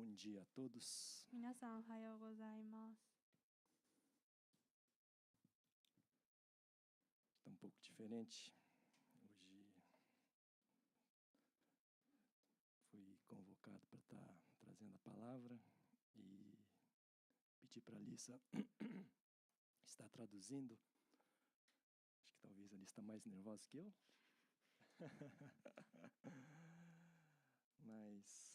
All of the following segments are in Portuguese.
Bom dia a todos. 皆さんおはようございます。 Está um pouco diferente. Hoje fui convocado para estar trazendo a palavra e pedi para a Alissa estar traduzindo. Acho que talvez a Alissa está mais nervosa que eu. Mas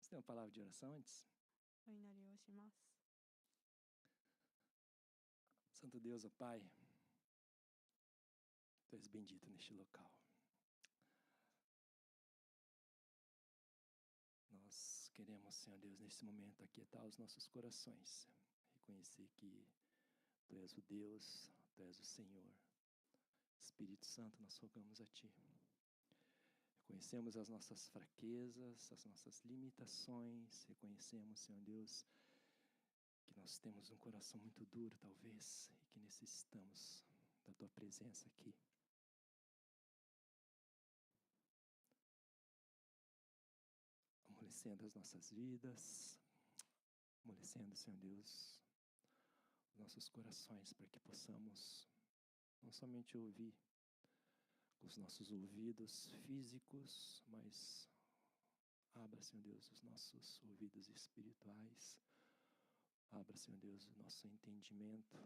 você tem uma palavra de oração antes? お祈りをします。 Santo Deus, ó Pai, Tu és bendito neste local. Nós queremos, Senhor Deus, nesse momento aquietar os nossos corações, reconhecer que Tu és o Deus, Tu és o Senhor. Espírito Santo, nós rogamos a Ti. Reconhecemos as nossas fraquezas, as nossas limitações, reconhecemos, Senhor Deus, que nós temos um coração muito duro, talvez, e que necessitamos da Tua presença aqui. Amolecendo as nossas vidas, amolecendo, Senhor Deus, os nossos corações, para que possamos não somente ouvir com os nossos ouvidos físicos, mas abra, Senhor Deus, os nossos ouvidos espirituais, abra, Senhor Deus, o nosso entendimento,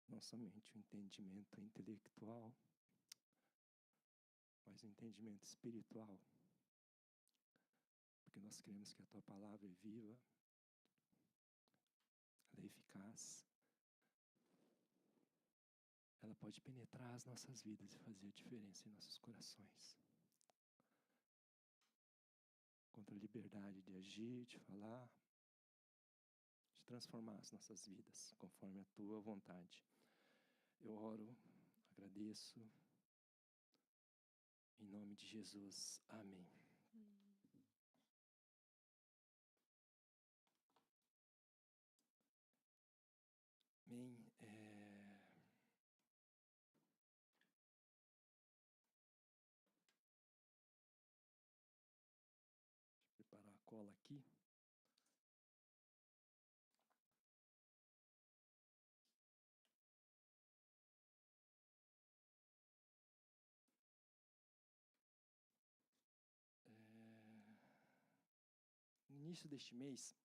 não somente o entendimento intelectual, mas o entendimento espiritual, porque nós cremos que a Tua palavra é viva, ela é eficaz, ela pode penetrar as nossas vidas e fazer a diferença em nossos corações. Contra a liberdade de agir, de falar, de transformar as nossas vidas conforme a Tua vontade. Eu oro, agradeço, em nome de Jesus. Amém. Amém. Deixa eu preparar a cola aqui. No início deste mês,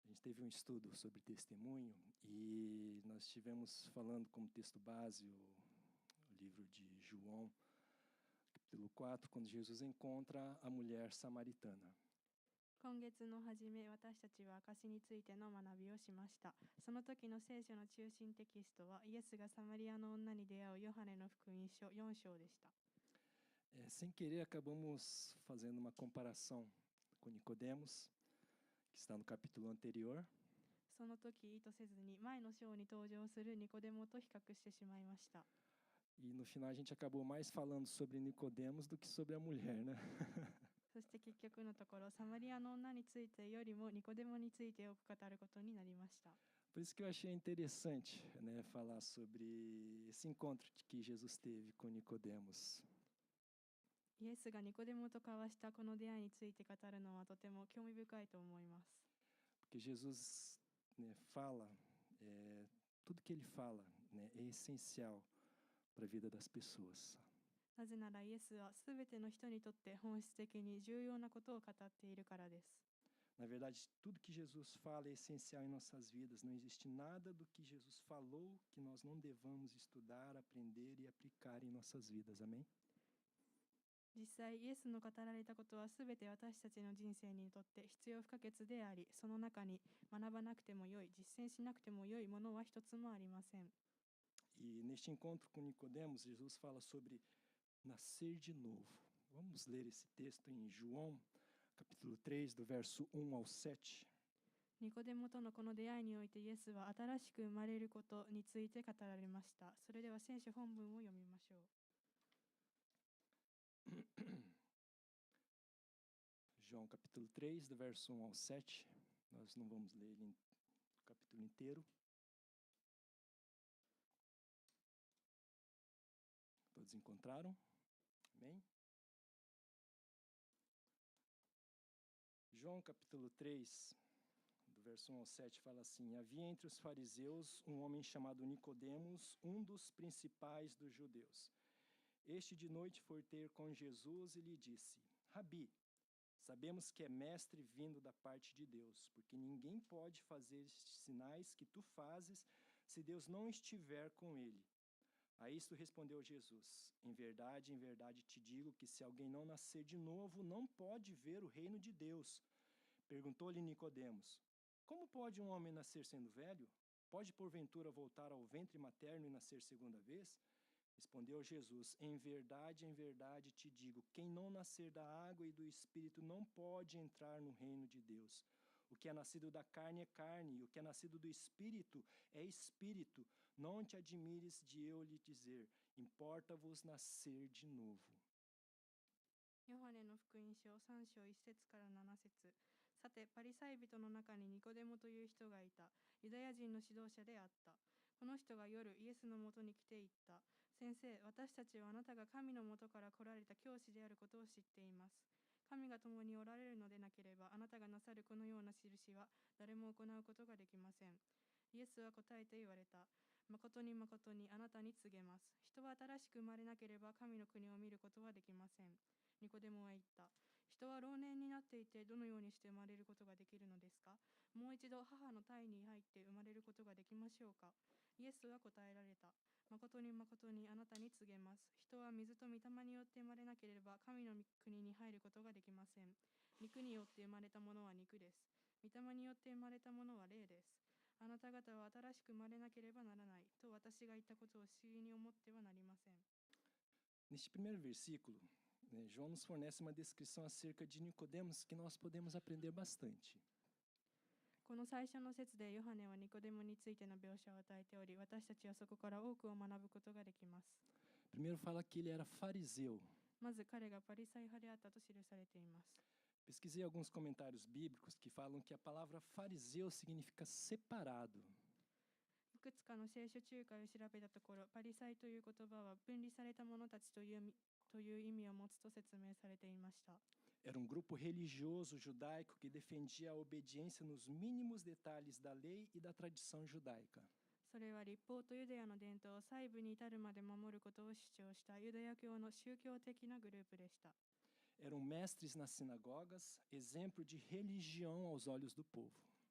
a gente teve um estudo sobre testemunho e nós estivemos falando como texto base o livro de João, capítulo 4, quando Jesus encontra a mulher samaritana. 今月の初め、私たちは証についての学びをしました。その時の聖書の中心テキストは、イエスがサマリアの女に出会うヨハネの福音書4章でした。Sem querer, acabamos fazendo uma comparação com Nicodemos, que está no capítulo anterior. その時、意図せずに前の章に登場するニコデモと比較してしまいました。 E no final a gente acabou mais falando sobre Nicodemos do que sobre a mulher, né? そして結局のところ、サマリアの女についてよりもニコデモについて多く語ることになりました。 Por isso que eu achei interessante, né, falar sobre esse encontro que Jesus teve com Nicodemos. イエスがニコデモと交わしたこの出会いについて語るのはとても興味深いと思います。 Porque Jesus, né, fala, tudo que ele fala, né, é essencial para a vida das pessoas. なぜならイエスはすべての人にとって本質的に重要なことを語っているからです。 Na verdade, tudo que Jesus fala é essencial em nossas vidas. Não existe nada do que Jesus falou que nós não devamos estudar, aprender e aplicar em nossas vidas. Amém? 実際イエスの語られたことはすべて私たちの人生にとって必要不可欠であり、その中に学ばなくてもよい、実践しなくてもよいものは一つもありません。 E neste encontro com Nicodemos, Jesus fala sobre nascer de novo. Vamos ler esse texto em João, capítulo 3, do verso 1 ao 7. ニコデモとのこの出会いにおいてイエスは新しく生まれることについて語られました。それでは聖書本文を読みましょう。João capítulo 3, do verso 1 ao 7. Nós não vamos ler ele o capítulo inteiro. Todos encontraram? Amém? João capítulo 3, do verso 1 ao 7, fala assim: Havia entre os fariseus um homem chamado Nicodemos, um dos principais dos judeus. Este de noite foi ter com Jesus e lhe disse: Rabi, sabemos que é mestre vindo da parte de Deus, porque ninguém pode fazer estes sinais que tu fazes se Deus não estiver com ele. A isto respondeu Jesus: em verdade te digo que se alguém não nascer de novo, não pode ver o reino de Deus. Perguntou-lhe Nicodemos: como pode um homem nascer sendo velho? Pode porventura voltar ao ventre materno e nascer segunda vez? Respondeu Jesus: em verdade te digo, quem não nascer da água e do Espírito não pode entrar no reino de Deus. O que é nascido da carne é carne, e o que é nascido do Espírito é Espírito. Não te admires de eu lhe dizer, importa-vos nascer de novo. ヨハネの福音書3章1節から7節。さて、パリサイ人の中にニコデモという人がいた。ユダヤ人の指導者であった。この人が夜、イエスのもとに来ていった。先生、私たちはあなたが神のもとから来られた教師であることを知っています。神が共におられるのでなければ、あなたがなさるこのような印は誰も行うことができません。イエスは答えて言われた。誠に誠にあなたに告げます。人は新しく生まれなければ神の国を見ることはできません。ニコデモは言った。人は老年になっていてどのようにして生まれることができるのですか？もう一度母の胎に入って生まれることができましょうか？イエスは答えられた。誠に誠にあなたに告げます。人は水と御霊によって生まれなければ神の国に入ることができません。肉によって生まれたものは肉です。御霊によって生まれたものは霊です。あなた方は新しく生まれなければならないと私が言ったことを不思議に思ってはなりません。Neste primeiro versículo, João nos fornece uma descrição acerca de Nicodemos que nós podemos aprender bastante. この最初の節でヨハネはニコデモについての描写を与えており、私たちはそこから多くを学ぶことができます。Primeiro fala que ele era fariseu. まず彼がパリサイ派であったと記されています。Pesquisei alguns comentários bíblicos que falam que a palavra fariseu significa separado. いくつかの聖書中解を調べたところ、パリサイという言葉は分離された者たちという意味を持つと説明されていました。Era um grupo religioso judaico que defendia a obediência nos mínimos detalhes da lei e da tradição judaica. それは律法とユダヤの伝統を細部に至るまで守ることを主張したユダヤ教の宗教的なグループでした。Eram mestres nas sinagogas, exemplo de religião aos olhos do povo.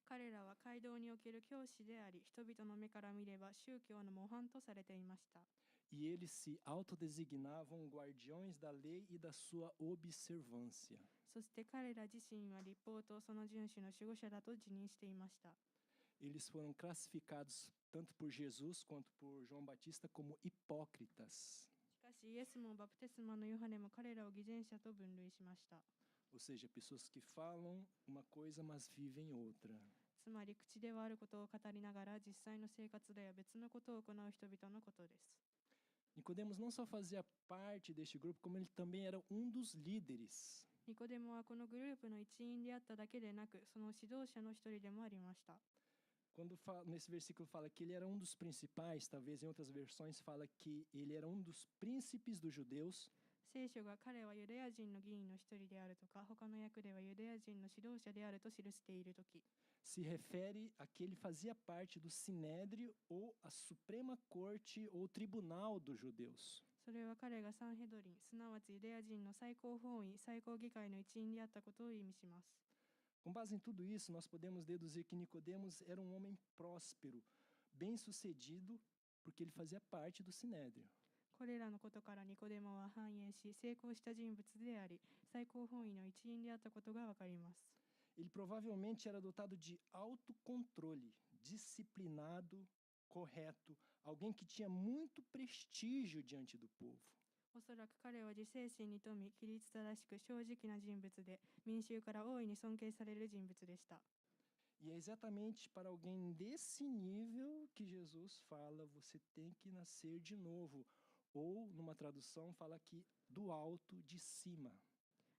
彼らは街道における教師であり、人々の目から見れば宗教の模範とされていました。E eles se autodesignavam guardiões da lei e da sua observância. そして彼ら自身は律法とその遵守の守護者だと自認していました。Eles foram classificados tanto por Jesus quanto por João Batista como hipócritas. しかしイエスもバプテスマのヨハネも彼らを偽善者と分類しました。Ou seja, pessoas que falam uma coisa, mas vivem outra. つまり口ではあることを語りながら実際の生活では別のことを行う人々のことです。Nicodemos não só fazia parte deste grupo, como ele também era um dos líderes. ニコデモはこのグループの一員であっただけでなく、その指導者の一人でもありました。Quando nesse versículo fala que ele era um dos principais, talvez em outras versões fala que ele era um dos príncipes dos judeus. 聖書が彼はユダヤ人の議員の一人であるとか、他の訳ではユダヤ人の指導者であると記しているとき、se refere a que ele fazia parte do Sinédrio ou a Suprema Corte ou Tribunal dos Judeus. それは彼がサンヘドリン、すなわちユダヤ人の最高法院、最高議会の一員であったことを意味します。Com base em tudo isso, nós podemos deduzir que Nicodemos era um homem próspero, bem-sucedido, porque ele fazia parte do Sinédrio. これらのことからニコデモは繁栄し、成功した人物であり、最高法院の一員であったことがわかります。Ele provavelmente era dotado de autocontrole, disciplinado, correto, alguém que tinha muito prestígio diante do povo. おそらく彼は自制心に富み、規律正しく正直な人物で、民衆から大いに尊敬される人物でした。E é exatamente para alguém desse nível que Jesus fala, você tem que nascer de novo. Ou, numa tradução, fala aqui, do alto de cima.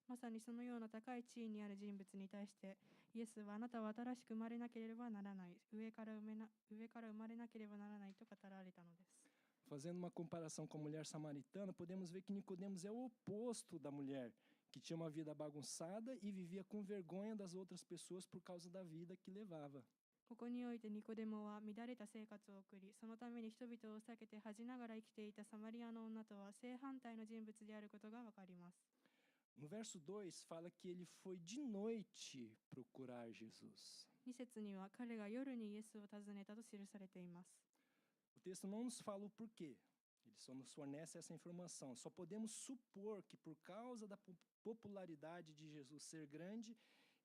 まさにそのような高い地位にある人物に対して、イエスはあなたは新しく生まれなければならない、上から生まれなければならないと語られたのです。Fazendo uma comparação com a mulher samaritana, podemos ver que Nicodemos é o oposto da mulher que tinha uma vida bagunçada e vivia com vergonha das outras pessoas por causa da vida que levava. ここにおいてニコデモは乱れた生活を送り、そのために人々を避けて恥じながら生きていたサマリアの女とは正反対の人物であることがわかります。No verso 2 fala que ele foi de noite procurar Jesus. 2節には彼が夜にイエスを訪ねたと記されています。O texto não nos fala o porquê, ele só nos fornece essa informação. Só podemos supor que por causa da popularidade de Jesus ser grande,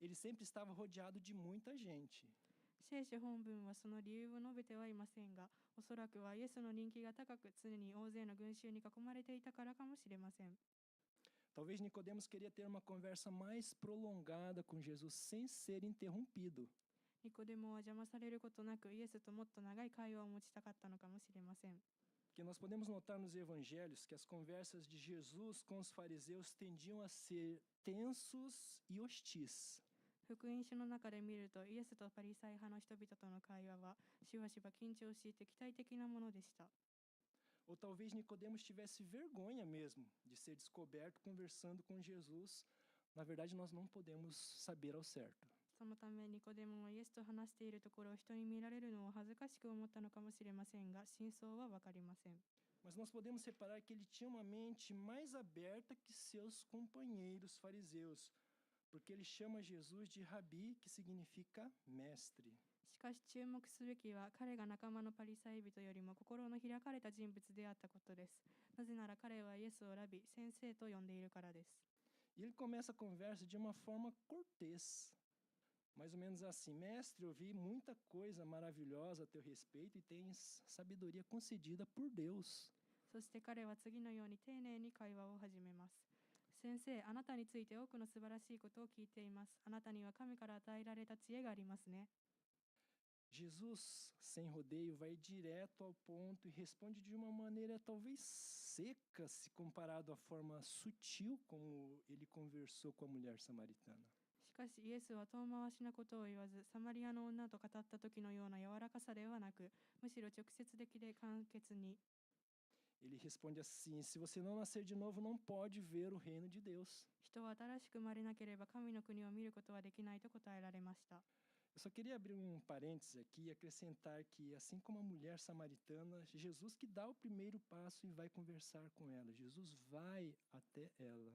ele sempre estava rodeado de muita gente. 聖書本文はその理由を述べてはいませんが、おそらくはイエスの人気が高く常に大勢の群衆に囲まれていたからかもしれません。Talvez Nicodemos queria ter uma conversa mais prolongada com Jesus sem ser interrompido. ニコデモは邪魔されることなくイエスともっと長い会話を持ちたかったのかもしれません。 Porque nós podemos notar nos evangelhos que as conversas de Jesus com os fariseus tendiam a ser tensos e hostis. 福音書の中で見ると、イエスとパリサイ派の人々との会話はしばしば緊張し敵対的なものでした。 Ou talvez Nicodemos tivesse vergonha mesmo de ser descoberto conversando com Jesus. Na verdade, nós não podemos saber ao certo. そのためニコデモはイエスと話しているところを人に見られるのを恥ずかしく思ったのかもしれませんが、真相はわかりません。 Mas nós podemos reparar que ele tinha uma mente mais aberta que seus companheiros fariseus, porque ele chama Jesus de Rabi, que significa mestre. しかし注目すべきは、彼が仲間のパリサイ人よりも心の開かれた人物であったことです。なぜなら彼はイエスをラビ、先生と呼んでいるからです。 E ele começa a conversa de uma forma cortês. Mais ou menos assim: mestre, eu vi muita coisa maravilhosa a teu respeito e tens sabedoria concedida por Deus. そして彼は次のように丁寧に会話を始めます。先生、あなたについて多くの素晴らしいことを聞いています。あなたには神から与えられた知恵がありますね。 Jesus, sem rodeio, vai direto ao ponto e responde de uma maneira talvez seca, se comparado à forma sutil como ele conversou com a mulher samaritana. しかしイエスは遠回しなことを言わず、サマリアの女と語った時のような柔らかさではなく、むしろ直接的で簡潔に。 Ele responde assim: se você não nascer de novo, não pode ver o reino de Deus. 人は新しく生まれなければ神の国を見ることはできないと答えられました。 Eu só queria abrir um parênteses aqui e acrescentar que, assim como a mulher samaritana, Jesus que dá o primeiro passo e vai conversar com ela. Jesus vai até ela.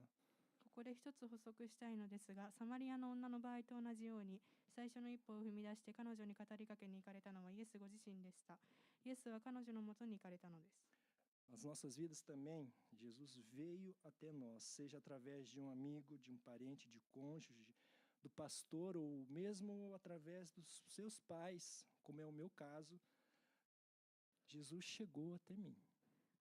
ここで一つ補足したいのですが、サマリアの女の場合と同じように、最初の一歩を踏み出して彼女に語りかけに行かれたのはイエスご自身でした。イエスは彼女のもとに行かれたのです。 Nas nossas vidas também, Jesus veio até nós, seja através de um amigo, de um parente, de cônjuge, do pastor ou mesmo através dos seus pais, como é o meu caso. Jesus chegou até mim.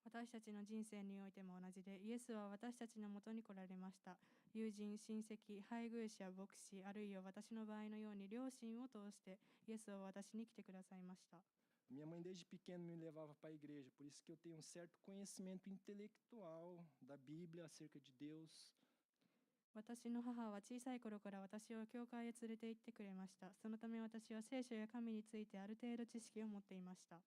私たちの人生においても同じで、イエスは私たちのもとに来られました。友人、親戚、配偶者、牧師、あるいは私の場合のように両親を通してイエスは私に来てくださいました。 Minha mãe desde pequeno me levava para a igreja, por isso que eu tenho um certo conhecimento intelectual da Bíblia acerca de Deus. 私の母は小さい頃から私を教会へ連れて行ってくれました。そのため私は聖書や神についてある程度知識を持っていました。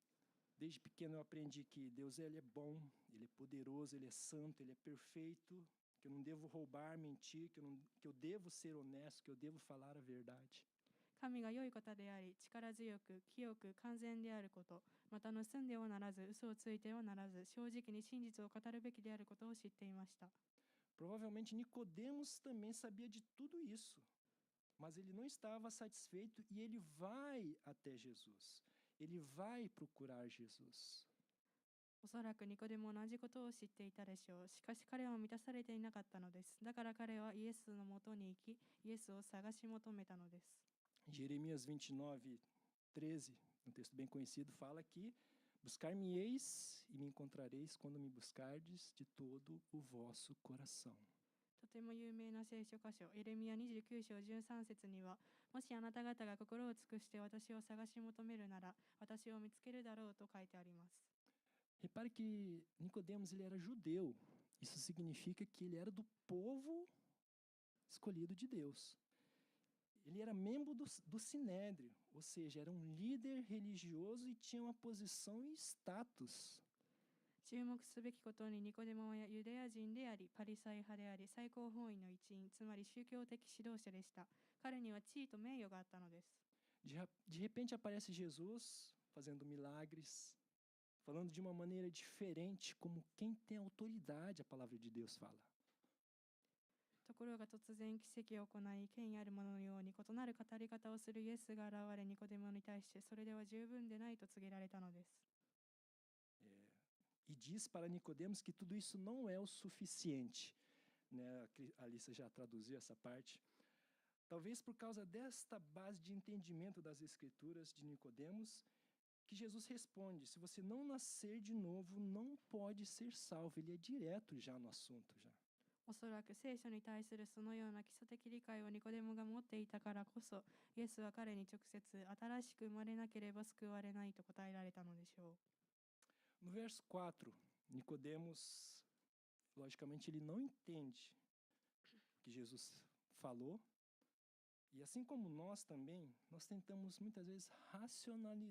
Desde pequeno eu aprendi que Deus ele é bom, ele é poderoso, ele é santo, ele é perfeito, que eu não devo roubar, mentir, que eu devo ser honesto, que eu devo falar a verdade. 神が良い方であり、力強く、清く、完全であること、また盗んではならず、嘘をついてはならず、正直に真実を語るべきであることを知っていました。 Provavelmente Nicodemos também sabia de tudo isso, mas ele não estava satisfeito e ele vai até Jesus. Ele vai procurar Jesus. おそらくニコデモも同じことを知っていたでしょう。しかし彼は満たされていなかったのです。だから彼はイエスのもとに行き、イエスを探し求めたのです。 Jeremias 29:13, um texto bem conhecido, fala que buscar-me-eis e me encontrareis quando me buscardes de todo o vosso coração. とても有名な聖書箇所、エレミヤ29章13節には、もしあなた方が心を尽くして私を探し求めるなら、私を見つけるだろうと書いてあります。 Repare que Nicodemos ele era judeu. Isso significa que ele era do povo escolhido de Deus. Ele era membro do Sinédrio, ou seja, era um líder religioso e tinha uma posição e status. 注目すべきことにニコデモはユダヤ人であり、パリサイ派であり、最高法院の一員、つまり宗教的指導者でした。彼には地位と名誉があったのです。De repente aparece Jesus fazendo milagres, falando de uma maneira diferente, como quem tem autoridade, a palavra de Deus fala. ところが突然奇跡を行い、権威あるもののように異なる語り方をするイエスが現れ、ニコデモに対してそれでは十分でないと告げられたのです。E diz para Nicodemos que tudo isso não é o suficiente. Né? A Alissa já traduziu essa parte. Talvez por causa desta base de entendimento das Escrituras de Nicodemos, que Jesus responde: se você não nascer de novo, não pode ser salvo. Ele é direto já no assunto. Já. おそらく聖書に対するそのような基礎的理解をニコデモが持っていたからこそ、イエスは彼に直接、新しく生まれなければ救われないと答えられたのでしょう。No verso 4, Nicodemos, logicamente, ele não entende o que Jesus falou. E assim como nós também, nós tentamos muitas vezes racionalizar.14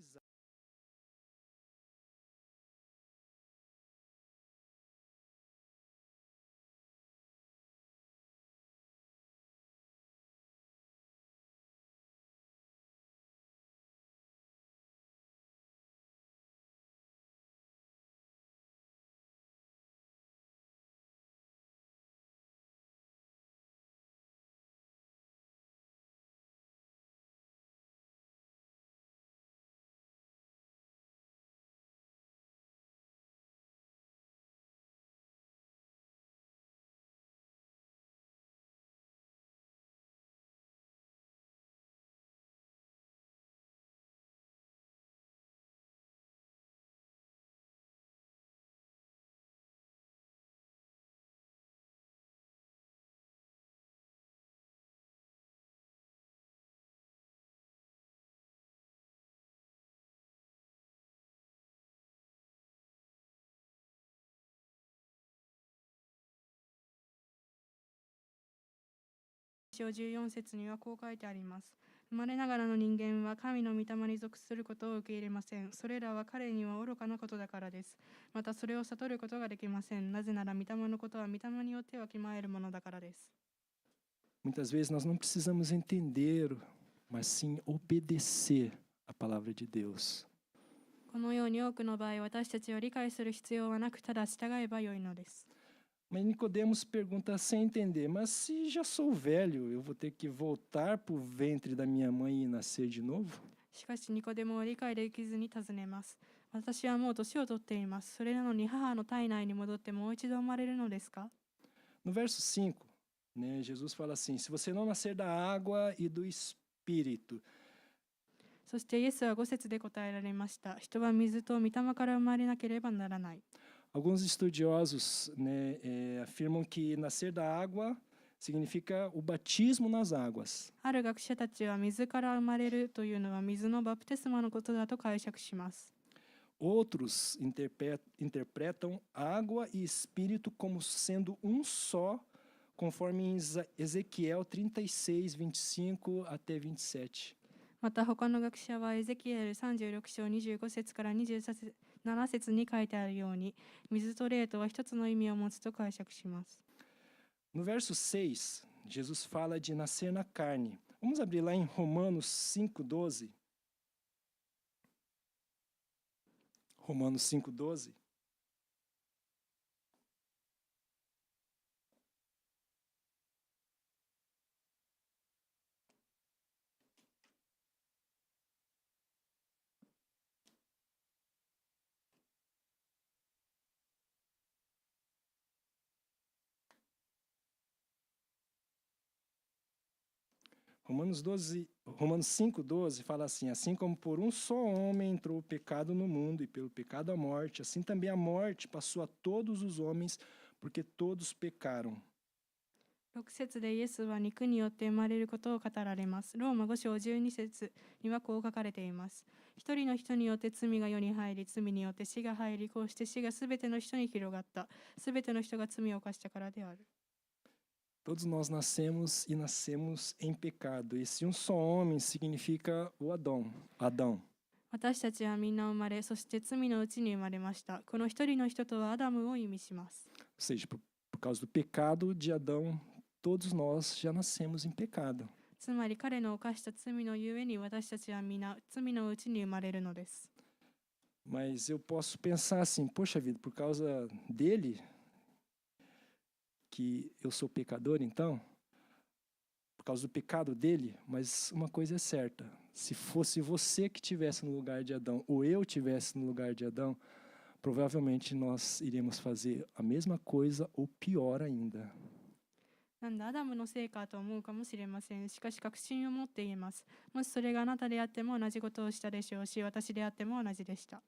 節にはこう書いてあります。生まれながらの人間は神の御霊に属することを受け入れません。それらは彼には愚かなことだからです。またそれを悟ることができません。なぜなら御霊のことは御霊によってわきまえるものだからです。Muitas vezes nós não precisamos entender, mas sim obedecer a palavra de Deus. このように多くの場合、私たちは理解する必要はなく、ただ従えばよいのです。Mas Nicodemos pergunta sem entender: mas se já sou velho, eu vou ter que voltar para o ventre da minha mãe e nascer de novo? しかしニコデモは理解できずに尋ねます。私はもう年を取っています。それなのに母の体内に戻ってもう一度生まれるのですか？ No verso 5, né, Jesus fala assim: se você não nascer da água e do espírito. そしてイエスは5節で答えられました。人は水と御霊から生まれなければならない。Alguns estudiosos, né, afirmam que nascer da água significa o batismo nas águas. ある学者たちは水から生まれるというのは水のバプテスマのことだと解釈します。Outros interpretam água e espírito como sendo só, conforme em Ezequiel 36, 25 até 27. また他の学者はエゼキエル36章25節から27節に書いてあるように、水と霊とは一つの意味を持つと解釈します。No verso 6, Jesus fala de nascer na carne. Vamos abrir lá em Romanos 5:12. Romanos 5:12. Romanos 5:12 fala assim: assim como por um só homem entrou o pecado no mundo e pelo pecado a morte, assim também a morte passou a todos os homens, porque todos pecaram. 6節でイエスは肉によって生まれることを語られます。ローマ5章12節にはこう書かれています。一人の人によって罪が世に入り、罪によって死が入り、こうして死がすべての人に広がった。すべての人が罪を犯したからである。Todos nós nascemos e nascemos em pecado. Esse só homem significa o Adão. 私たちはみんな生まれ、そして罪のうちに生まれました。この一人の人とはアダムを意味します。Ou seja, por causa do pecado de Adão, todos nós já nascemos em pecado. つまり彼の犯した罪のゆえに私たちは皆罪のうちに生まれるのです。Mas eu posso pensar assim, poxa vida, por causa dele, que eu sou pecador então, por causa do pecado dele, mas uma coisa é certa, se fosse você que estivesse no lugar de Adão, ou eu estivesse no lugar de Adão, provavelmente nós iríamos fazer a mesma coisa ou pior ainda. なんだアダムのせいかと思うかもしれません。しかし確信を持って言えます。もしそれがあなたであっても同じことをしたでしょうし、私であっても同じでした。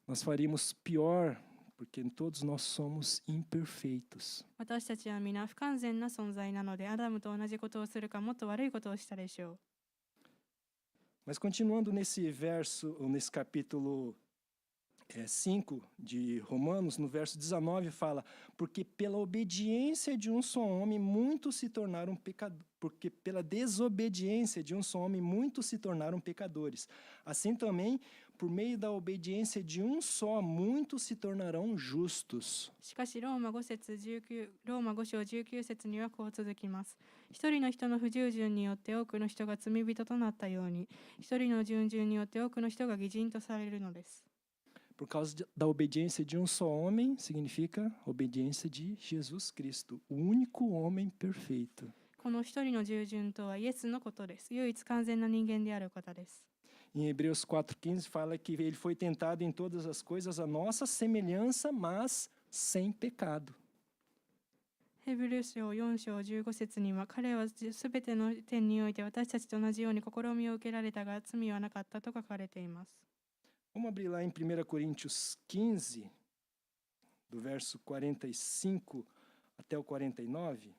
Nós faríamos pior, porque todos nós somos imperfeitos. 私たちは皆不完全な存在なので、アダムと同じことをするかもっと悪いことをしたでしょう。Mas continuando nesse verso, ou nesse capítulo 5 de Romanos, no verso 19 fala, porque pela obediência de um só homem muitos se tornaram pecadores, porque pela desobediência de um só homem muitos se tornaram pecadores. Assim também, por meio da obediência de um só, muitos se tornarão justos. しかしローマ5章19節にはこう続きます。一人の人の不従順によって多くの人が罪人となったように、一人の従順によって多くの人が義人とされるのです。Por causa da obediência de um só homem, significa obediência de Jesus Cristo, o único homem perfeito. この一人の従順とはイエスのことです。唯一完全な人間である方です。Em Hebreus 4,15 fala que ele foi tentado em todas as coisas a nossa semelhança, mas sem pecado. ヘブル書4章15節には、彼はすべての点において私たちと同じように試みを受けられたが罪はなかったと書かれています。Vamos abrir lá em 1 Coríntios 15, do verso 45 até o 49.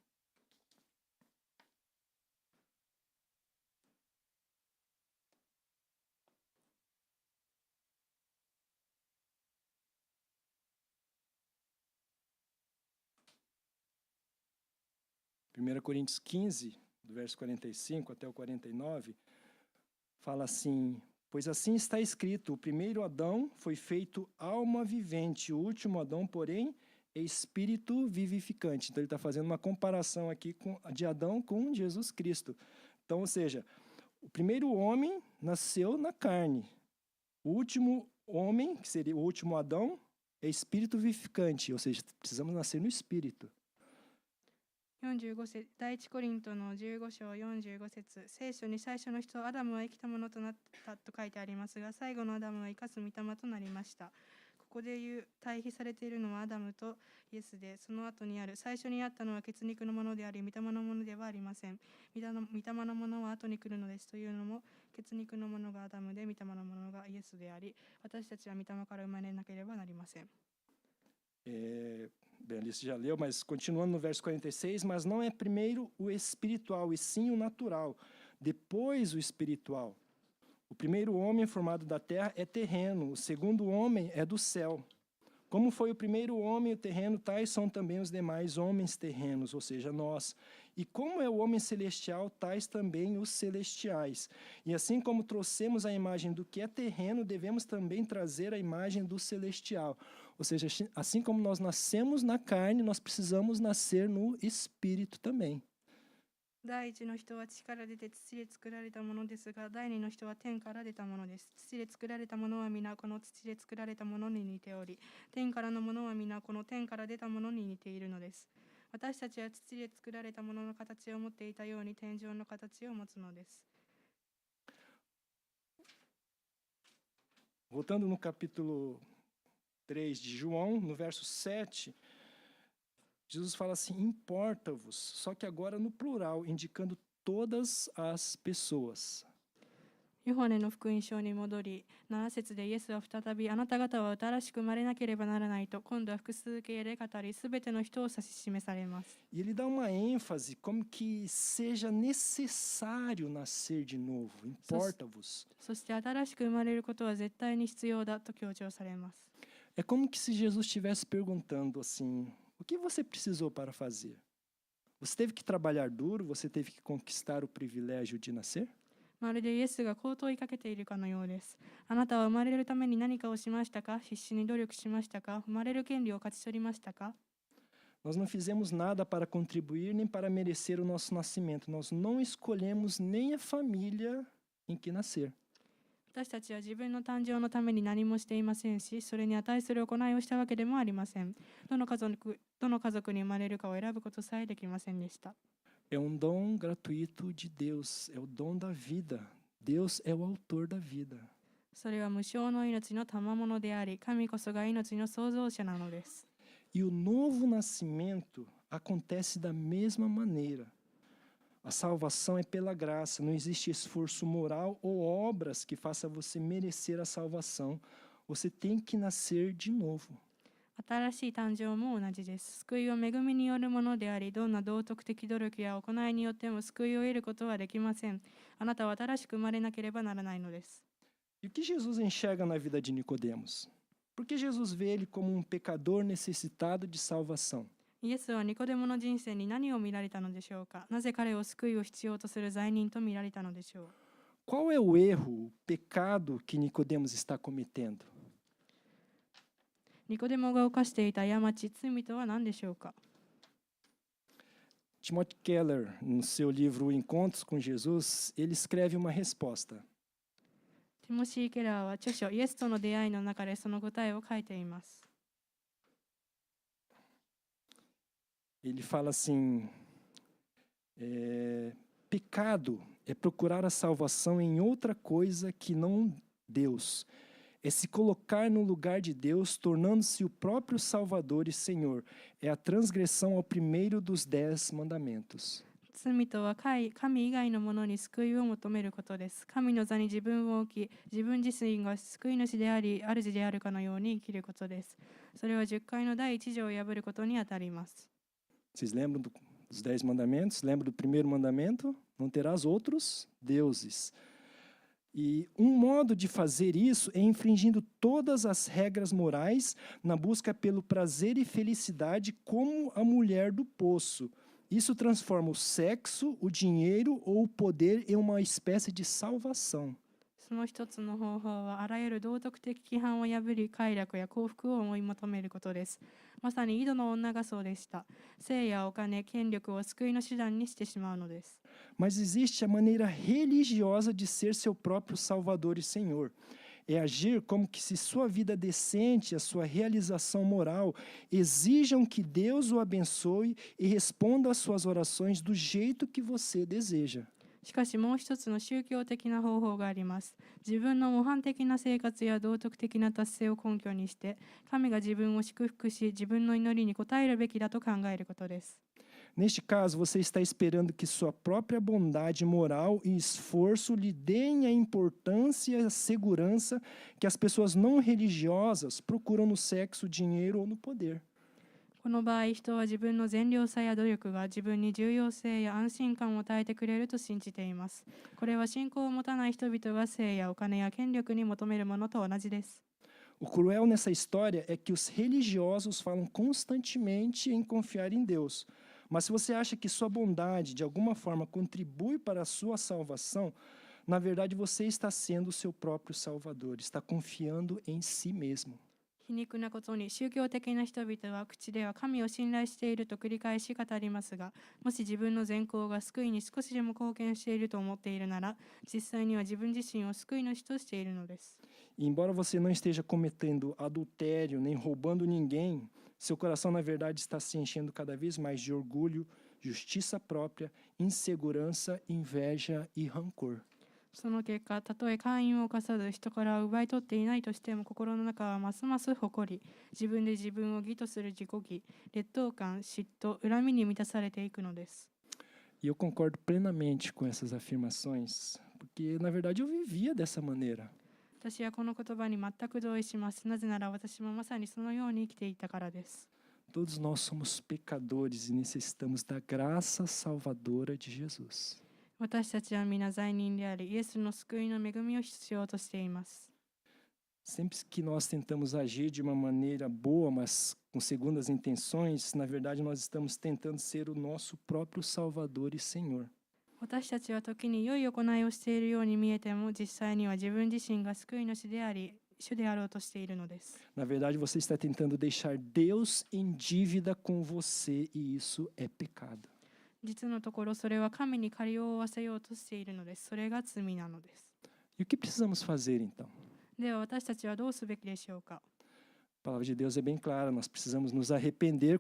Primeira Coríntios 15, do verso 45 até o 49, fala assim: pois assim está escrito, o primeiro Adão foi feito alma vivente, o último Adão, porém, é espírito vivificante. Então ele está fazendo uma comparação aqui de Adão com Jesus Cristo. Então, ou seja, o primeiro homem nasceu na carne. O último homem, que seria o último Adão, é espírito vivificante, ou seja, precisamos nascer no espírito. 45節、第一コリントの15章45節、聖書に最初の人アダムは生きたものとなったと書いてありますが、最後のアダムは生かす御霊となりました。ここで言う対比されているのはアダムとイエスで、その後にある最初にあったのは血肉のものであり、御霊のものではありません。御霊のものは後に来るのですというのも、血肉のものがアダムで、御霊のものがイエスであり、私たちは御霊から生まれなければなりません。Bem, Alice já leu, mas continuando no verso 46, mas não é primeiro o espiritual, e sim o natural, depois o espiritual. O primeiro homem formado da terra é terreno, o segundo homem é do céu. Como foi o primeiro homem o terreno, tais são também os demais homens terrenos, ou seja, nós. E como é o homem celestial, tais também os celestiais. E assim como trouxemos a imagem do que é terreno, devemos também trazer a imagem do celestial. Ou seja, assim como nós nascemos na carne, nós precisamos nascer no espírito também. 第一の人は地から出て土で作られたものですが、第二の人は天から出たものです。土で作られたものは皆この土で作られたものに似ており、天からのものは皆この天から出たものに似ているのです。私たちは土で作られたものの形を持っていたように天井の形を持つのです。Voltando no capítulo 3 de João, no verso 7, Jesus fala assim, importa-vos, só que agora no plural, indicando todas as pessoas. ヨハネの福音書に戻り、7節でイエスは再びあなた方は新しく生まれなければならないと、今度は複数形で語り、すべての人を指し示されます。E ele dá uma ênfase como que seja necessário nascer de novo, importa-vos. そして新しく生まれることは絶対に必要だと強調されます。É como que se Jesus estivesse perguntando assim, o que você precisou para fazer? Você teve que trabalhar duro? Você teve que conquistar o privilégio de nascer? まるでイエスがこう問いかけているかのようです。あなたは生まれるために何かをしましたか？必死に努力しましたか？生まれる権利を勝ち取りましたか？ Nós não fizemos nada para contribuir nem para merecer o nosso nascimento. Nós não escolhemos nem a família em que nascer. 私たちは自分の誕生のために何もしていませんし、それに値する行いをしたわけでもありません。どの家族に生まれるかを選ぶことさえできませんでした。É dom gratuito de Deus, é o dom da vida. Deus é o autor da vida. それは無償の命の賜物であり、神こそが命の創造者なのです。E o novo nascimento acontece da mesma maneira. A salvação é pela graça, não existe esforço moral ou obras que faça você merecer a salvação. Você tem que nascer de novo. 新しい誕生も同じです。救いは恵みによるものであり、どんな道徳的努力や行いによっても救いを得ることはできません。あなたは新しく生まれなければならないのです。E o que Jesus enxerga na vida de Nicodemos? Por que Jesus vê ele como pecador necessitado de salvação? イエスはニコデモの人生に何を見られたのでしょうか。なぜ彼を救いを必要とする罪人と見られたのでしょう。Qual é o erro, o pecado que Nicodemos está cometendo? ニコデモが犯していた過ち、罪とは何でしょうか。Timothy Keller, no seu livro Encontros com Jesus, ele escreve uma resposta. ティモシー・ケラーは著書イエスとの出会いの中でその答えを書いています。Ele fala assim, pecado é procurar a salvação em outra coisa que não Deus. É se colocar no lugar de Deus, tornando-se o próprio Salvador e Senhor. É a transgressão ao primeiro dos 10 mandamentos. 罪とは神以外のものに救いを求めることです。神の座に自分を置き、自分自身が救い主であり、主であるかのように生きることです。それは10回の第1条を破ることにあたります。Vocês lembram dos 10 mandamentos? Lembram do primeiro mandamento? Não terás outros deuses. E modo de fazer isso é infringindo todas as regras morais na busca pelo prazer e felicidade como a mulher do poço. Isso transforma o sexo, o dinheiro ou o poder em uma espécie de salvação. その一つの方法はあらゆる道徳的規範を破り快楽や幸福を追い求めることです。まさに井戸の女がそうでした。性やお金、権力を救いの手段にしてしまうのです。Mas existe a maneira religiosa de ser seu próprio Salvador e Senhor. É agir como que se sua vida decente, a sua realização moral, exijam que Deus o abençoe e responda às suas orações do jeito que você deseja. しかしもう一つの宗教的な方法があります。自分の模範的な生活や道徳的な達成を根拠にして、神が自分を祝福し、自分の祈りに応えるべきだと考えることです。Neste caso, você está esperando que sua própria bondade moral e esforço lhe deem a importância e a segurança que as pessoas não religiosas procuram no sexo, dinheiro ou no poder. この場合、人は自分の善良さや努力が自分に重要性や安心感を与えてくれると信じています。これは信仰を持たない人々が性やお金や権力に求めるものと同じです。O cruel nessa história é que os religiosos falam constantemente em confiar em Deus. Mas se você acha que sua bondade, de alguma forma, contribui para a sua salvação, na verdade você está sendo o seu próprio Salvador, está confiando em si mesmo. 皮肉なことに宗教的な人々は口では神を信頼していると繰り返し語りますが、もし自分の善行が救いに少しでも貢献していると思っているなら、実際には自分自身を救い主としているのです。E embora você não esteja cometendo adultério nem roubando ninguém, seu coração na verdade está se enchendo cada vez mais de orgulho, justiça própria, insegurança, inveja e rancor. その結果、たとえ姦淫を犯さず人から奪い取っていないとしても、心の中はますます誇り、自分で自分を義とする自己義、劣等感、嫉妬、恨みに満たされていくのです。E eu concordo plenamente com essas afirmações, porque na verdade eu vivia dessa maneira. 私はこの言葉に全く同意します。なぜなら私もまさにそのように生きていたからです。Todos nós somos pecadores e necessitamos da graça salvadora de Jesus. 私たちは皆罪人であり、イエスの救いの恵みを必要としています。Sempre que nós tentamos agir de uma maneira boa, mas com segundas intenções, na verdade nós estamos tentando ser o nosso próprio Salvador e Senhor. 私たちは時に良い行いをしているように見えても、実際には自分自身が救い主であり、主であろうとしているのです。Na verdade, você está tentando deixar Deus em dívida com você e isso é pecado. 実のところ、それは神に借りを負わせようとしているのです。それが罪なのです。E o que precisamos fazer então? では私たちはどうすべきでしょうか。A palavra de Deus é bem clara, nós precisamos nos arrepender,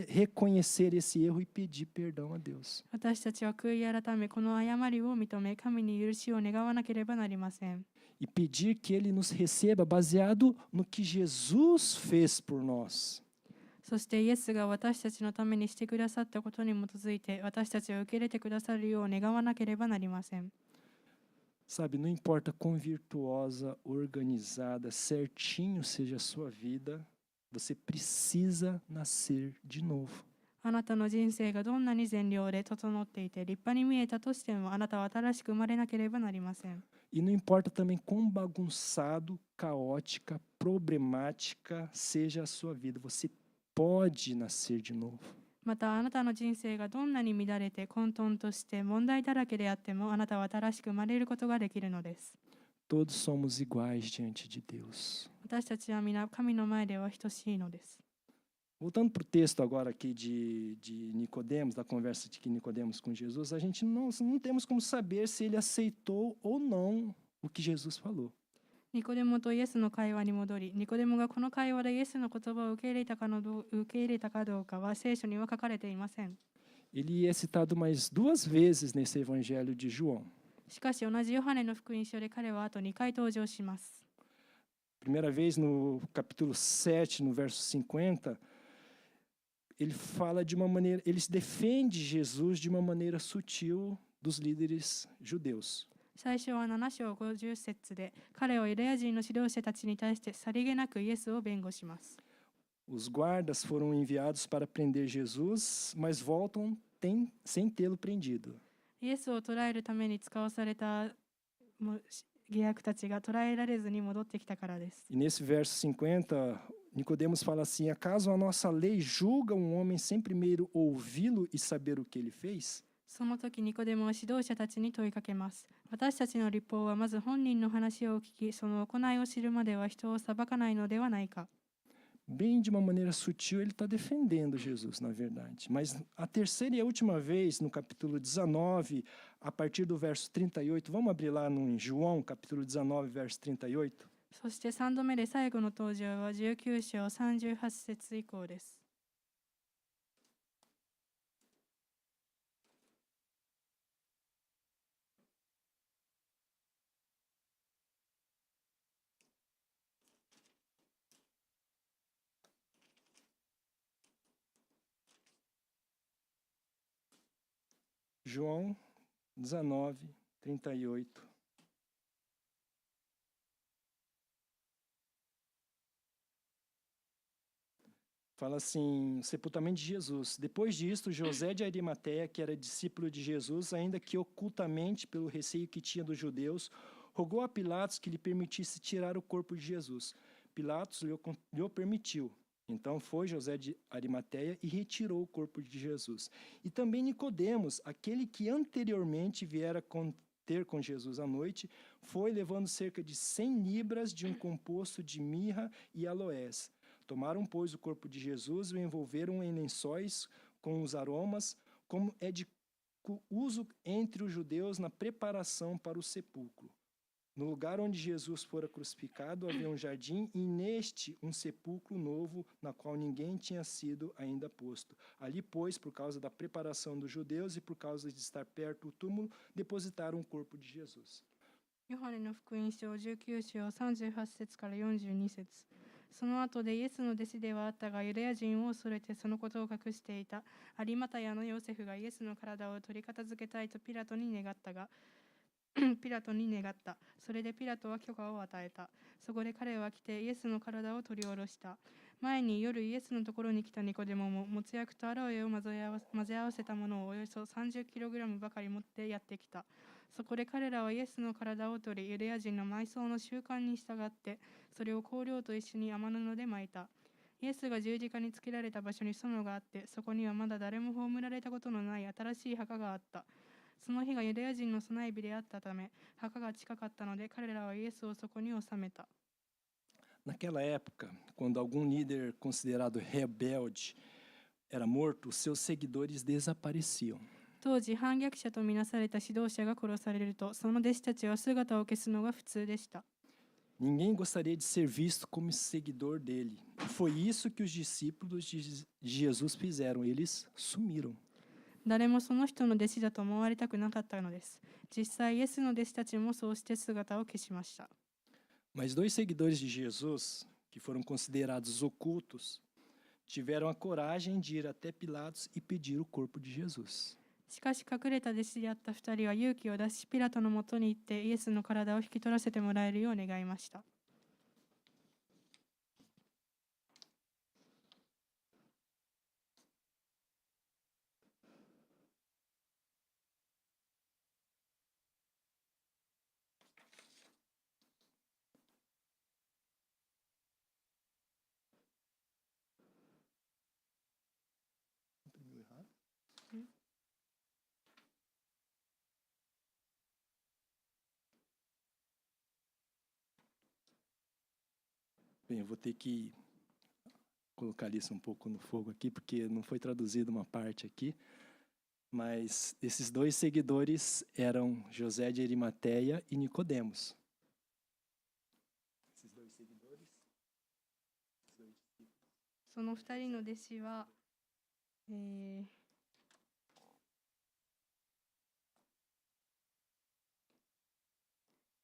reconhecer esse erro e pedir perdão a Deus. 私たちは悔い改め、この誤りを認め、神に許しを願わなければなりません。E pedir que Ele nos receba baseado no que Jesus fez por nós. そしてイエスが私たちのためにしてくださったことに基づいて、私たちを受け入れてくださるよう願わなければなりません。Sabe, não importa quão virtuosa, organizada, certinho seja a sua vida, você precisa nascer de novo. あなたの人生がどんなに善良で整っていて立派に見えたとしても、あなたは新しく生まれなければなりません。E não importa também quão bagunçado, caótica, problemática seja a sua vida, você pode nascer de novo. またあなたの人生がどんなに乱れて混沌として問題だらけであっても、あなたは新しく生まれることができるのです。Todos somos iguais diante de Deus. 私たちは皆神の前では等しいのです。Voltando para o texto agora aqui de Nicodemos, da conversa de Nicodemos com Jesus, a gente não temos como saber se ele aceitou ou não o que Jesus falou. ニコデモとイエスの会話に戻り、ニコデモがこの会話でイエスの言葉を受け入れたかどうかは聖書には書かれていません。Ele é citado mais 2 vezes nesse evangelho de João. しかし同じヨハネの福音書で彼はあと2回登場します。Primeira vez no capítulo 7, no verso 50, ele fala de uma maneira, ele se defende Jesus de uma maneira sutil dos líderes judeus. 最初は7章50節で、彼はユダヤ人の指導者たちに対してさりげなくイエスを弁護します。Os guardas foram enviados para prender Jesus, mas voltam sem tê-lo prendido. イエスを捕らえるために使わされた義役たちが捕らえられずに戻ってきたからです。E nesse verso 50, Nicodemos fala assim: acaso a nossa lei julga um homem sem primeiro ouvi-lo e saber o que ele fez? その時ニコデモは指導者たちに問いかけます。私たちの律法はまず本人の話を聞き、その行いを知るまでは人を裁かないのではないか。Bem de uma maneira sutil, ele está defendendo Jesus, na verdade. Mas a terceira e a última vez, no capítulo 19, a partir do verso 38, vamos abrir lá em João, capítulo 19, verso 38. そして3度目で最後の登場は19章38節以降です。João 19, 38. Fala assim, o sepultamento de Jesus. Depois disto, José de Arimateia, que era discípulo de Jesus, ainda que ocultamente pelo receio que tinha dos judeus, rogou a Pilatos que lhe permitisse tirar o corpo de Jesus. Pilatos lhe o permitiu. Então foi José de Arimateia e retirou o corpo de Jesus. E também Nicodemos, aquele que anteriormente viera ter com Jesus à noite, foi levando cerca de 100 libras de um composto de mirra e aloés. Tomaram, pois, o corpo de Jesus e o envolveram em lençóis com os aromas, como é de uso entre os judeus na preparação para o sepulcro. No lugar onde Jesus fora crucificado havia um jardim e neste um sepulcro novo, na qual ninguém tinha sido ainda posto. Ali, pois, por causa da preparação dos judeus e por causa de estar perto do túmulo, depositaram o corpo de Jesus. ヨハネの福音書19章38節から42節。その後でイエスの弟子ではあったが、ユダヤ人を恐れてそのことを隠していた有馬太のヨセフがイエスの体を取り片付けたいとピラトに願った。それでピラトは許可を与えた。そこで彼は来てイエスの体を取り下ろした。前に夜イエスのところに来たニコデモも、もつ薬とアロエを混ぜ合わせたものをおよそ 30kg ばかり持ってやってきた。そこで彼らはイエスの体を取り、ユダヤ人の埋葬の習慣に従ってそれを香料と一緒に雨布で巻いた。イエスが十字架につけられた場所に園があって、そこにはまだ誰も葬られたことのない新しい墓があった。その日がユダヤ人の備え日であったため、墓が近かったので、彼らはイエスをそこに収めた。Naquela época, quando algum líder considerado rebelde era morto, seus seguidores desapareciam. 当時、反逆者とみなされた指導者が殺されると、その弟子たちは姿を消すのが普通でした。Ninguém gostaria de ser visto como seguidor dele. E foi isso que os discípulos de Jesus fizeram. Eles sumiram. 誰もその人の弟子だと思われたくなかったのです。実際、イエスの弟子たちもそうして姿を消しました。Mas dois seguidores de Jesus, que foram considerados ocultos, tiveram a coragem de ir até Pilatos e pedir o corpo de Jesus. しかし隠れた弟子であった2人は勇気を出し、ピラトのもとに行ってイエスの体を引き取らせてもらえるよう願いました。Bem, eu vou ter que colocar isso um pouco no fogo aqui, porque não foi traduzida uma parte aqui. Mas esses dois seguidores eram José de Arimateia e Nicodemos. Esses dois seguidores. その2人の弟子は、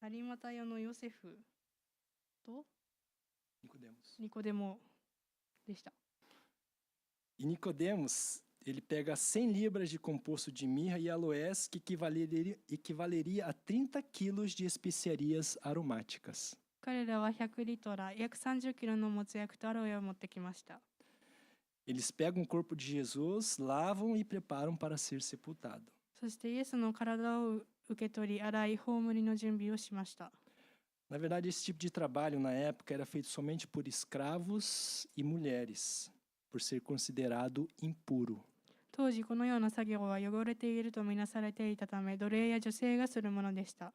アリマタヤのヨセフと ニコデモでした。E Nicodemos, ele pega 100 libras de composto de mirra e aloés, que equivaleria a 30 quilos de especiarias aromáticas. 彼らは100リトラ、約30キロの没薬とアロエを持ってきました。Eles pegam o corpo de Jesus, lavam e preparam para ser sepultado. そしてイエスの体を受け取り、洗い、葬りの準備をしました。Na verdade, esse tipo de trabalho na época era feito somente por escravos e mulheres, por ser considerado impuro. 当時このような作業は汚れているとみなされていたため、奴隷や女性がするものでした。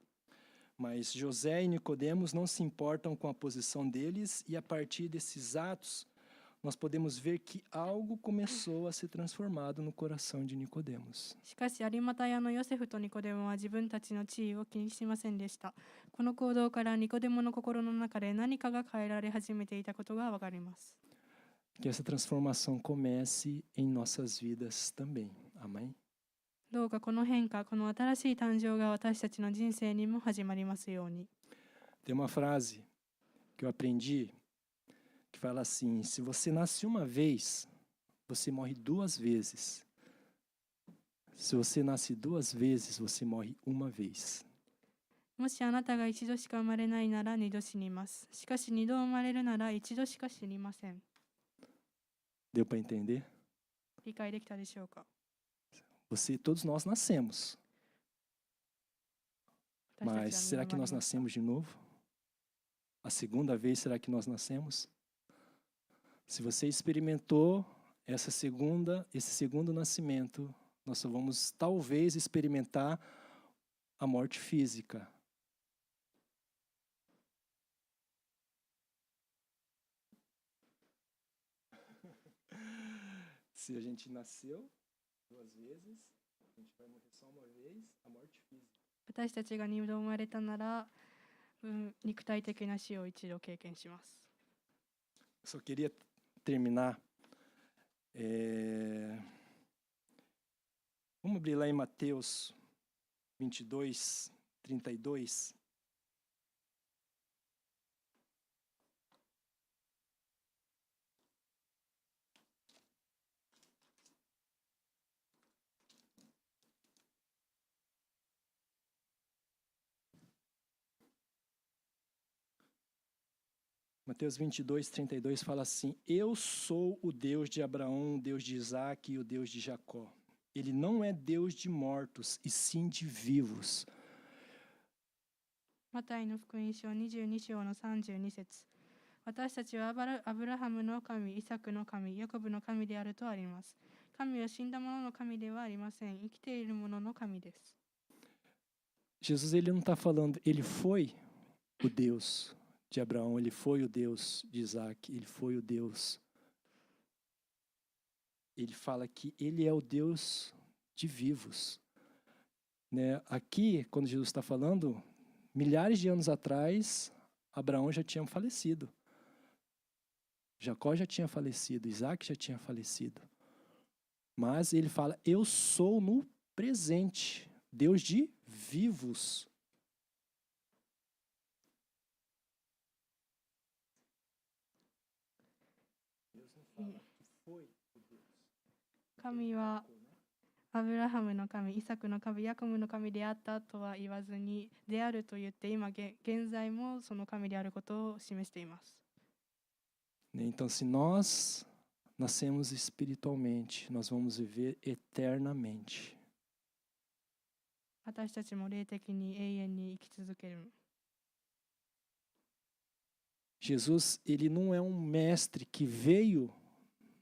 Mas José e Nicodemos não se importam com a posição deles, e a partir desses atos nós podemos ver que algo começou a ser transformado no coração de Nicodemos. しかし、アリマタヤのヨセフとニコデモは自分たちの地位を気にしませんでした。この行動からニコデモの心の中で何かが変えられ始めていたことがわかります。Que essa transformação comece em nossas vidas também. Amém? どうかこの変化、この新しい誕生が私たちの人生にも始まりますように。Tem uma frase que eu aprendi que fala assim: se você nasce uma vez, você morre 2 vezes. Se você nasce 2 vezes, você morre 1 vez. もしあなたが一度しか生まれないなら2度死にます。しかし2度生まれるなら1度しか死にません。Deu para entender? 理解できたでしょうか。 Todos nós nascemos. Mas será que nós nascemos de novo? A segunda vez, será que nós nascemos? Se você experimentou esse segundo nascimento, nós só vamos talvez experimentar a morte física. Se a gente nasceu 2 vezes, a gente vai morrer só 1 vez, a morte física. 私たちが2度生まれたなら、肉体的な死を1度経験します。Só queria terminar. Vamos abrir lá em Mateus 22, 32. Mateus 22, 32 fala assim: eu sou o Deus de Abraão, o Deus de Isaac e o Deus de Jacó. Ele não é Deus de mortos, e sim de vivos. マタイの福音書22章の32節。私たちはアブラハムの神、イサクの神、ヤコブの神であるとあります。神は死んだ者の神ではありません。生きている者の神です。Jesus ele não está falando, ele foi o Deus de Abraão, ele foi o Deus de Isaac, ele foi o Deus. Ele fala que ele é o Deus de vivos. Né? Aqui, quando Jesus está falando, milhares de anos atrás, Abraão já tinha falecido. Jacó já tinha falecido, Isaac já tinha falecido. Mas ele fala, eu sou no presente, Deus de vivos. Deus não fala que foi o Deus. 神はアブラハムの神、イサクの神、ヤコブの神であったとは言わずに、であると言って今現在もその神であることを示しています。Então, se nós nascemos espiritualmente, nós vamos viver eternamente. 私たちも霊的に永遠に生き続ける。Jesus, ele não é um mestre que veio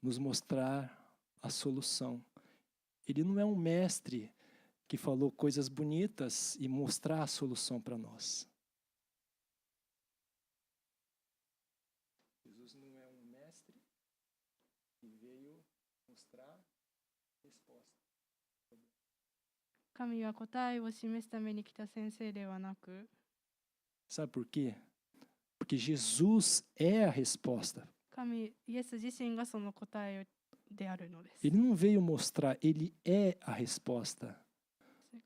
nos mostrar a solução. Ele não é um mestre que falou coisas bonitas e mostrar a solução para nós. Jesus não é um mestre que veio mostrar a resposta. 神は答えを示すために来た先生ではなく、 Sabe por quê? Porque Jesus é a resposta. 神、イエス自身がその答えであるのです。 Ele não veio mostrar, ele é a resposta.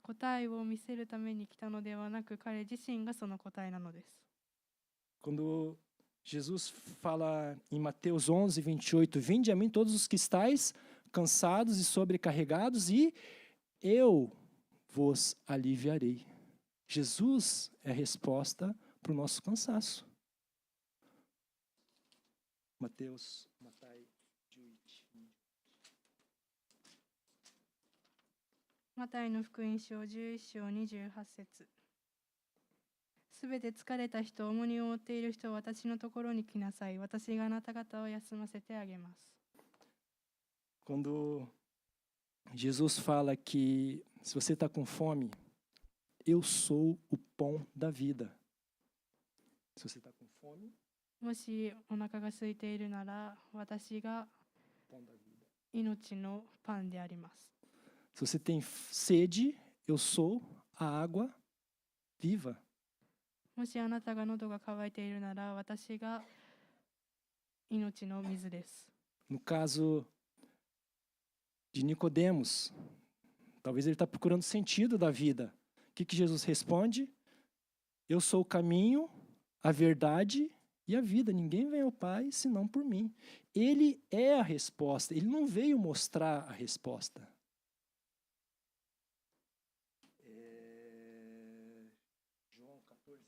答えを見せるために来たのではなく、彼自身がその答えなのです。 Quando Jesus fala em Mateus 11, 28, vinde a mim todos os que estáis cansados e sobrecarregados e eu vos aliviarei. Jesus é a resposta para o nosso cansaço. Mateus マタイの福音書11章28節。すべて疲れた人、重荷を負っている人は私のところに来なさい。私があなた方を休ませてあげます。 Quando Jesus fala que se você está com fome, eu sou o pão da vida. Se você está com fome, もしお腹が空いているなら、私が pão da vida. 命のパンであります。 Se você tem sede, eu sou a água viva. もしあなたが喉が渇いているなら、私が命の水です。 No caso de Nicodemos, talvez ele está procurando sentido da vida. O que Jesus responde? Eu sou o caminho, a verdade e a vida. Ninguém vem ao Pai senão por mim. Ele é a resposta. Ele não veio mostrar a resposta. João 14,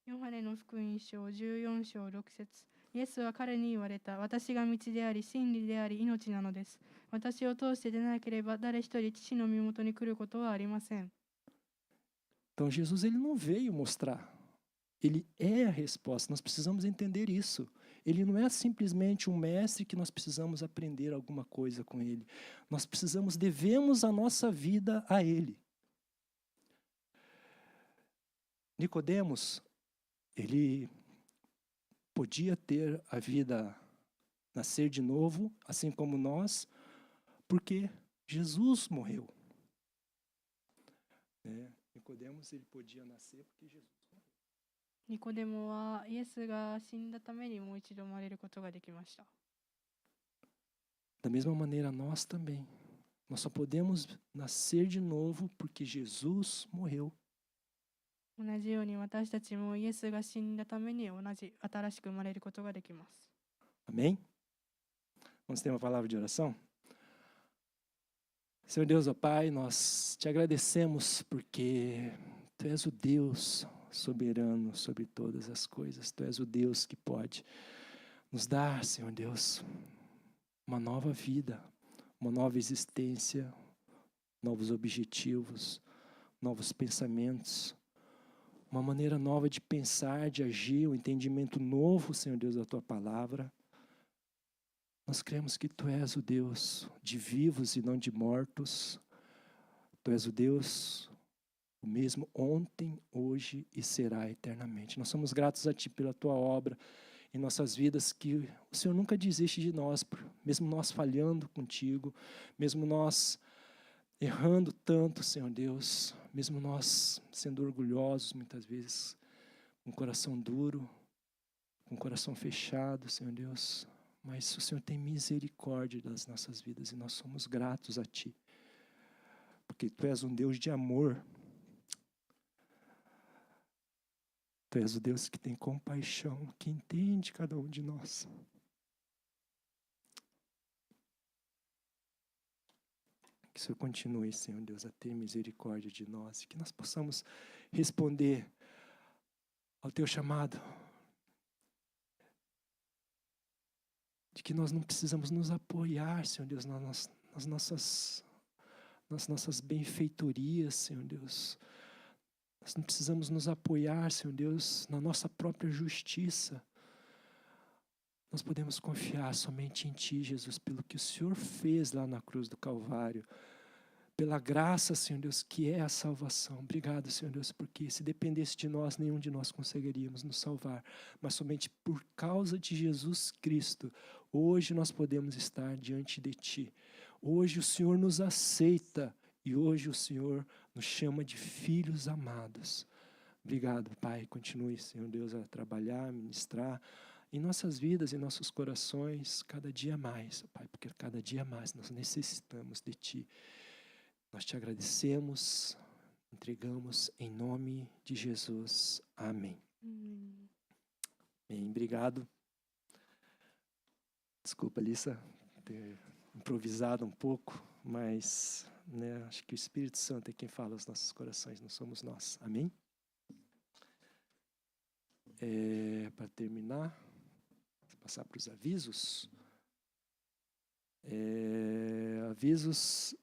6. ヨハネの福音書14章6節。イエスは彼に言われた。私が道であり、真理であり、命なのです。私を通してでなければ、誰一人父の身元に来ることはありません。 Então Jesus ele não veio mostrar. Ele é a resposta. Nós precisamos entender isso. Ele não é simplesmente um mestre que nós precisamos aprender alguma coisa com ele. Nós devemos a nossa vida a ele. Nicodemos, ele podia ter a vida, nascer de novo, assim como nós, porque Jesus morreu. Nicodemos, ele podia nascer porque Jesus morreu. ニコデモはイエスが死んだためにもう一度生まれることができました。 Da mesma maneira, nós também. Nós só podemos nascer de novo porque Jesus morreu. 同じように私たちもイエスが死んだために同じ新しく生まれることができます。 Amém? Vamos ter uma palavra de oração? Senhor Deus, ó Pai, nós te agradecemos porque Tu és o Deus soberano sobre todas as coisas. Tu és o Deus que pode nos dar, Senhor Deus, uma nova vida, uma nova existência, novos objetivos, novos pensamentos, uma maneira nova de pensar, de agir, um entendimento novo, Senhor Deus, da Tua palavra. Nós cremos que Tu és o Deus de vivos e não de mortos. Tu és o Deus, o mesmo ontem, hoje e será eternamente. Nós somos gratos a Ti pela Tua obra em nossas vidas, que o Senhor nunca desiste de nós, mesmo nós falhando contigo, mesmo nós errando tanto, Senhor Deus, mesmo nós sendo orgulhosos muitas vezes, com o coração duro, com o coração fechado, Senhor Deus, mas o Senhor tem misericórdia das nossas vidas e nós somos gratos a Ti, porque Tu és um Deus de amor. Tu és o Deus que tem compaixão, que entende cada um de nós. Que o Senhor continue, Senhor Deus, a ter misericórdia de nós e que nós possamos responder ao Teu chamado. De que nós não precisamos nos apoiar, Senhor Deus, nas nossas benfeitorias, Senhor Deus. Nós não precisamos nos apoiar, Senhor Deus, na nossa própria justiça. Nós podemos confiar somente em Ti, Jesus, pelo que o Senhor fez lá na cruz do Calvário. Pela graça, Senhor Deus, que é a salvação. Obrigado, Senhor Deus, porque se dependesse de nós, nenhum de nós conseguiríamos nos salvar. Mas somente por causa de Jesus Cristo, hoje nós podemos estar diante de Ti. Hoje o Senhor nos aceita e hoje o Senhor nos chama de filhos amados. Obrigado, Pai. Continue, Senhor Deus, a trabalhar, a ministrar em nossas vidas, em nossos corações, cada dia mais, Pai, porque cada dia mais nós necessitamos de Ti. Nós Te agradecemos, entregamos em nome de Jesus. Amém. Bem, obrigado. Desculpa, Lissa, ter improvisado um pouco, mas acho que o Espírito Santo é quem fala aos nossos corações, não somos nós. Amém? Para terminar, vou passar para os avisos. Avisos.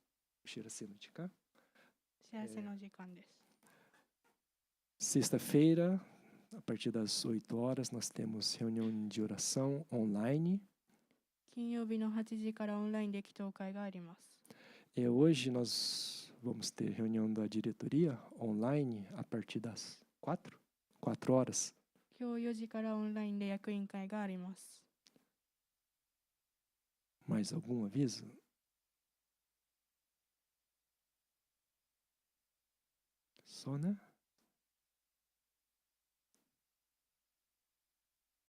Sexta-feira, a partir das 8 horas, nós temos reunião de oração online. Hoje nós vamos ter reunião da diretoria online a partir das 4 horas. Mais algum aviso? Só, né?